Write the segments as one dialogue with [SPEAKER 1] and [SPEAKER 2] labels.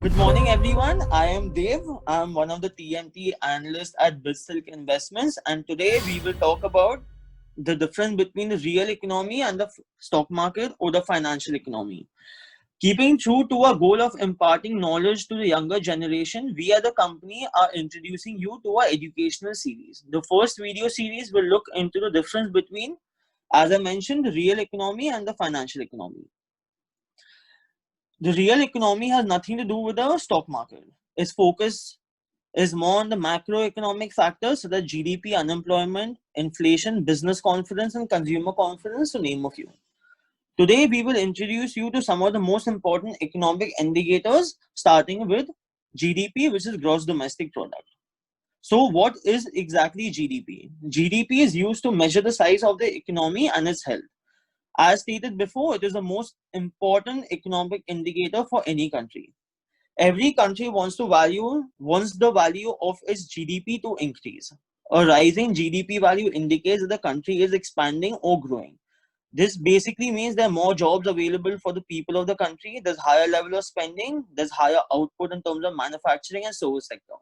[SPEAKER 1] Good morning, everyone. I am Dev. I'm one of the TMT analysts at BizSilk Investments, and today we will talk about the difference between the real economy and the stock market or the financial economy. Keeping true to our goal of imparting knowledge to the younger generation, we as a company are introducing you to our educational series. The first video series will look into the difference between, as I mentioned, the real economy and the financial economy. The real economy has nothing to do with the stock market. Its focus is more on the macroeconomic factors such as GDP, unemployment, inflation, business confidence, and consumer confidence, to name a few. Today, we will introduce you to some of the most important economic indicators, starting with GDP, which is gross domestic product. So, what is exactly GDP? GDP is used to measure the size of the economy and its health. As stated before, it is the most important economic indicator for any country. Every country wants the value of its GDP to increase. A rising GDP value indicates that the country is expanding or growing. This basically means there are more jobs available for the people of the country. There's higher level of spending. There's higher output in terms of manufacturing and service sector.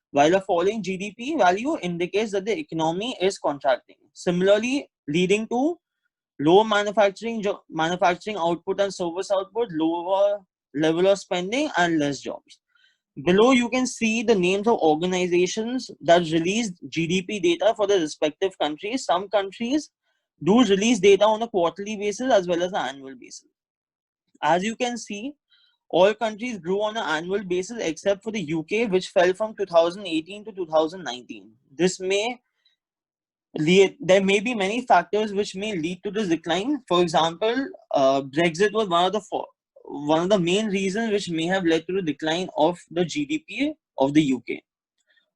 [SPEAKER 1] While a falling GDP value indicates that the economy is contracting. Similarly, leading to lower manufacturing output and service output, lower level of spending, and less jobs. Below, you can see the names of organizations that released GDP data for the respective countries. Some countries do release data on a quarterly basis as well as an annual basis. As you can see, all countries grew on an annual basis except for the UK, which fell from 2018 to 2019. There may be many factors which may lead to this decline. For example, Brexit was one of the main reasons which may have led to the decline of the GDP of the UK.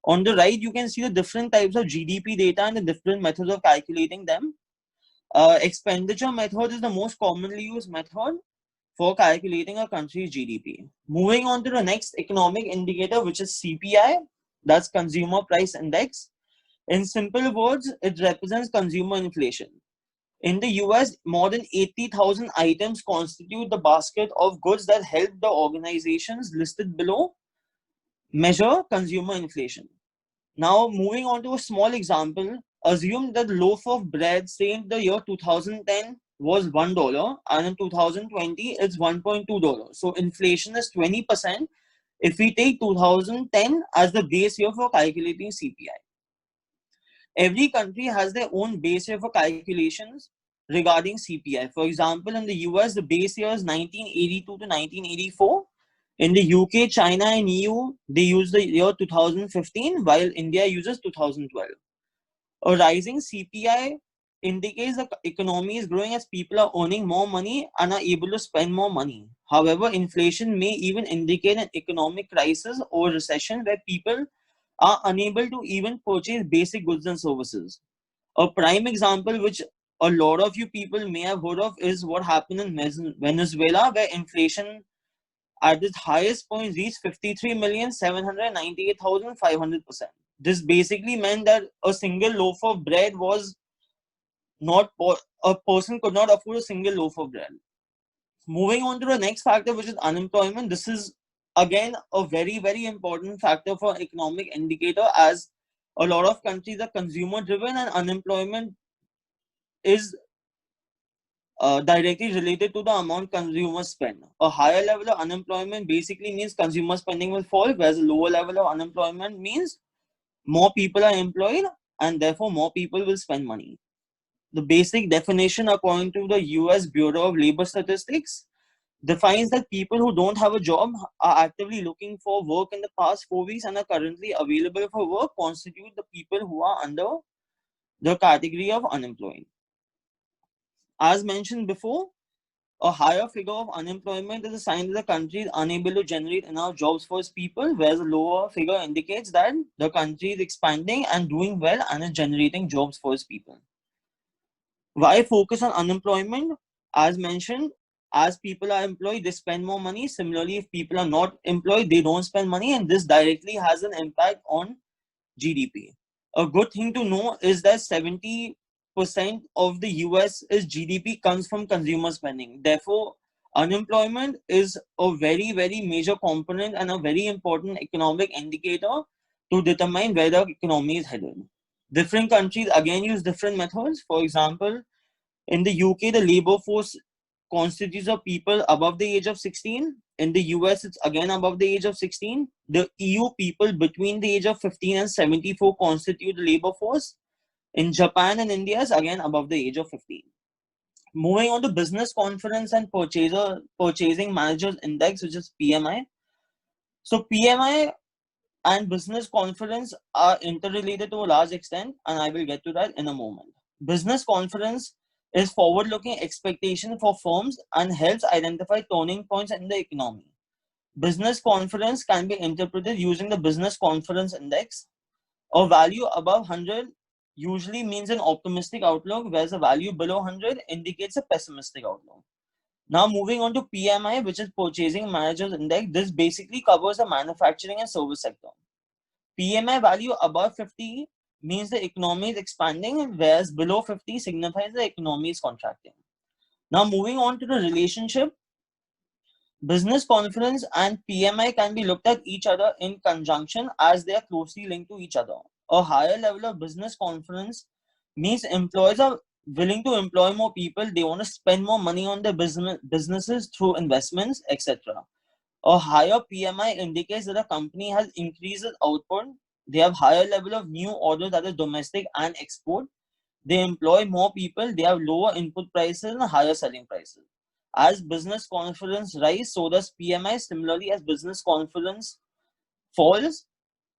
[SPEAKER 1] On the right, you can see the different types of GDP data and the different methods of calculating them. Expenditure method is the most commonly used method for calculating a country's GDP. Moving on to the next economic indicator, which is CPI, that's Consumer Price Index. In simple words, it represents consumer inflation. In the US, more than 80,000 items constitute the basket of goods that help the organizations listed below measure consumer inflation. Now, moving on to a small example, assume that loaf of bread, say in the year 2010, was $1, and in 2020, it's $1.2. So, inflation is 20% if we take 2010 as the base year for calculating CPI. Every country has their own base year for calculations regarding CPI. For example, in the US, the base year is 1982 to 1984. In the UK, China, and EU, they use the year 2015, while India uses 2012. A rising CPI indicates the economy is growing as people are earning more money and are able to spend more money. However, inflation may even indicate an economic crisis or recession where people are unable to even purchase basic goods and services. A prime example, which a lot of you people may have heard of, is what happened in Venezuela, where inflation at its highest point reached 53,798,500%. This basically meant that a single loaf of bread was not, a person could not afford a single loaf of bread. Moving on to the next factor, which is unemployment. This is again a very, very important factor for economic indicator, as a lot of countries are consumer driven and unemployment is directly related to the amount consumers spend. A higher level of unemployment basically means consumer spending will fall, whereas a lower level of unemployment means more people are employed and therefore more people will spend money. The basic definition, according to the US Bureau of Labor Statistics, defines that people who don't have a job, are actively looking for work in the past 4 weeks, and are currently available for work constitute the people who are under the category of unemployed. As mentioned before, a higher figure of unemployment is a sign that the country is unable to generate enough jobs for its people, whereas a lower figure indicates that the country is expanding and doing well and is generating jobs for its people. Why focus on unemployment? As mentioned, as people are employed, they spend more money. Similarly, if people are not employed, they don't spend money, and this directly has an impact on GDP. A good thing to know is that 70% of the US is GDP comes from consumer spending. Therefore, Unemployment is a very, very major component and a very important economic indicator to determine where the economy is headed. Different countries again use different methods. For example, in the UK, the labor force constitutes of people above the age of 16. In the US, it's again above the age of 16. The EU, people between the age of 15 and 74 constitute the labor force. In Japan and India, is again above the age of 15. Moving on to business confidence and purchasing managers index, which is PMI. So PMI and business confidence are interrelated to a large extent, and I will get to that in a moment. Business confidence is forward-looking expectation for firms and helps identify turning points in the economy. Business confidence can be interpreted using the business confidence index. A value above 100 usually means an optimistic outlook, whereas a value below 100 indicates a pessimistic outlook. Now moving on to PMI, which is Purchasing Managers Index. This basically covers the manufacturing and service sector. PMI value above 50 means the economy is expanding, whereas below 50 signifies the economy is contracting. Now moving on to the relationship, business confidence and PMI can be looked at each other in conjunction as they are closely linked to each other. A higher level of business confidence means employers are willing to employ more people, they want to spend more money on their businesses through investments, etc. A higher PMI indicates that a company has increased its output, they have higher level of new orders, that is domestic and export, they employ more people, they have lower input prices and higher selling prices. As business confidence rise, so does PMI. Similarly, as business confidence falls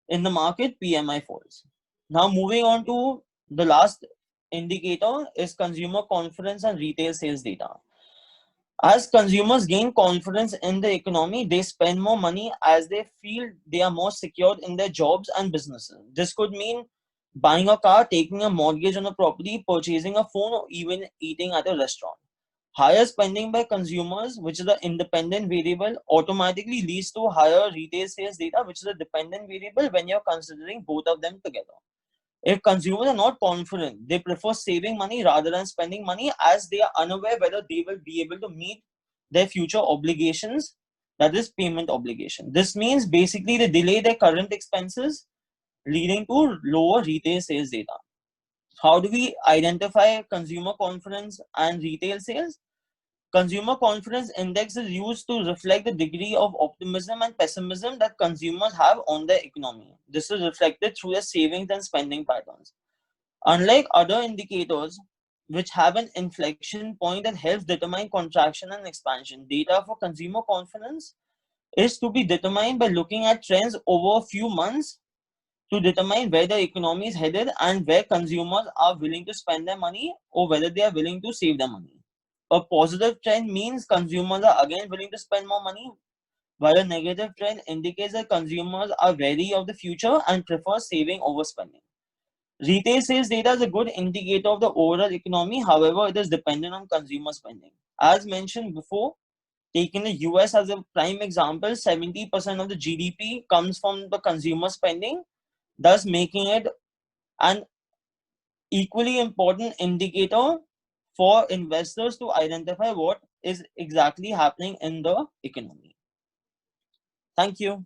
[SPEAKER 1] in the market, PMI falls. Now moving on to the last indicator is consumer confidence and retail sales data. As consumers gain confidence in the economy, they spend more money as they feel they are more secured in their jobs and businesses. This could mean buying a car, taking a mortgage on a property, purchasing a phone, or even eating at a restaurant. Higher spending by consumers, which is the independent variable, automatically leads to higher retail sales data, which is a dependent variable when you're considering both of them together. If consumers are not confident, they prefer saving money rather than spending money as they are unaware whether they will be able to meet their future obligations, that is, payment obligation. This means basically they delay their current expenses, leading to lower retail sales data. How do we identify consumer confidence and retail sales? Consumer confidence index is used to reflect the degree of optimism and pessimism that consumers have on their economy. This is reflected through their savings and spending patterns. Unlike other indicators, which have an inflection point that helps determine contraction and expansion, data for consumer confidence is to be determined by looking at trends over a few months to determine where the economy is headed and where consumers are willing to spend their money or whether they are willing to save their money. A positive trend means consumers are again willing to spend more money, while a negative trend indicates that consumers are wary of the future and prefer saving over spending. Retail sales data is a good indicator of the overall economy, however, it is dependent on consumer spending. As mentioned before, taking the US as a prime example, 70% of the GDP comes from the consumer spending, thus making it an equally important indicator for investors to identify what is exactly happening in the economy. Thank you.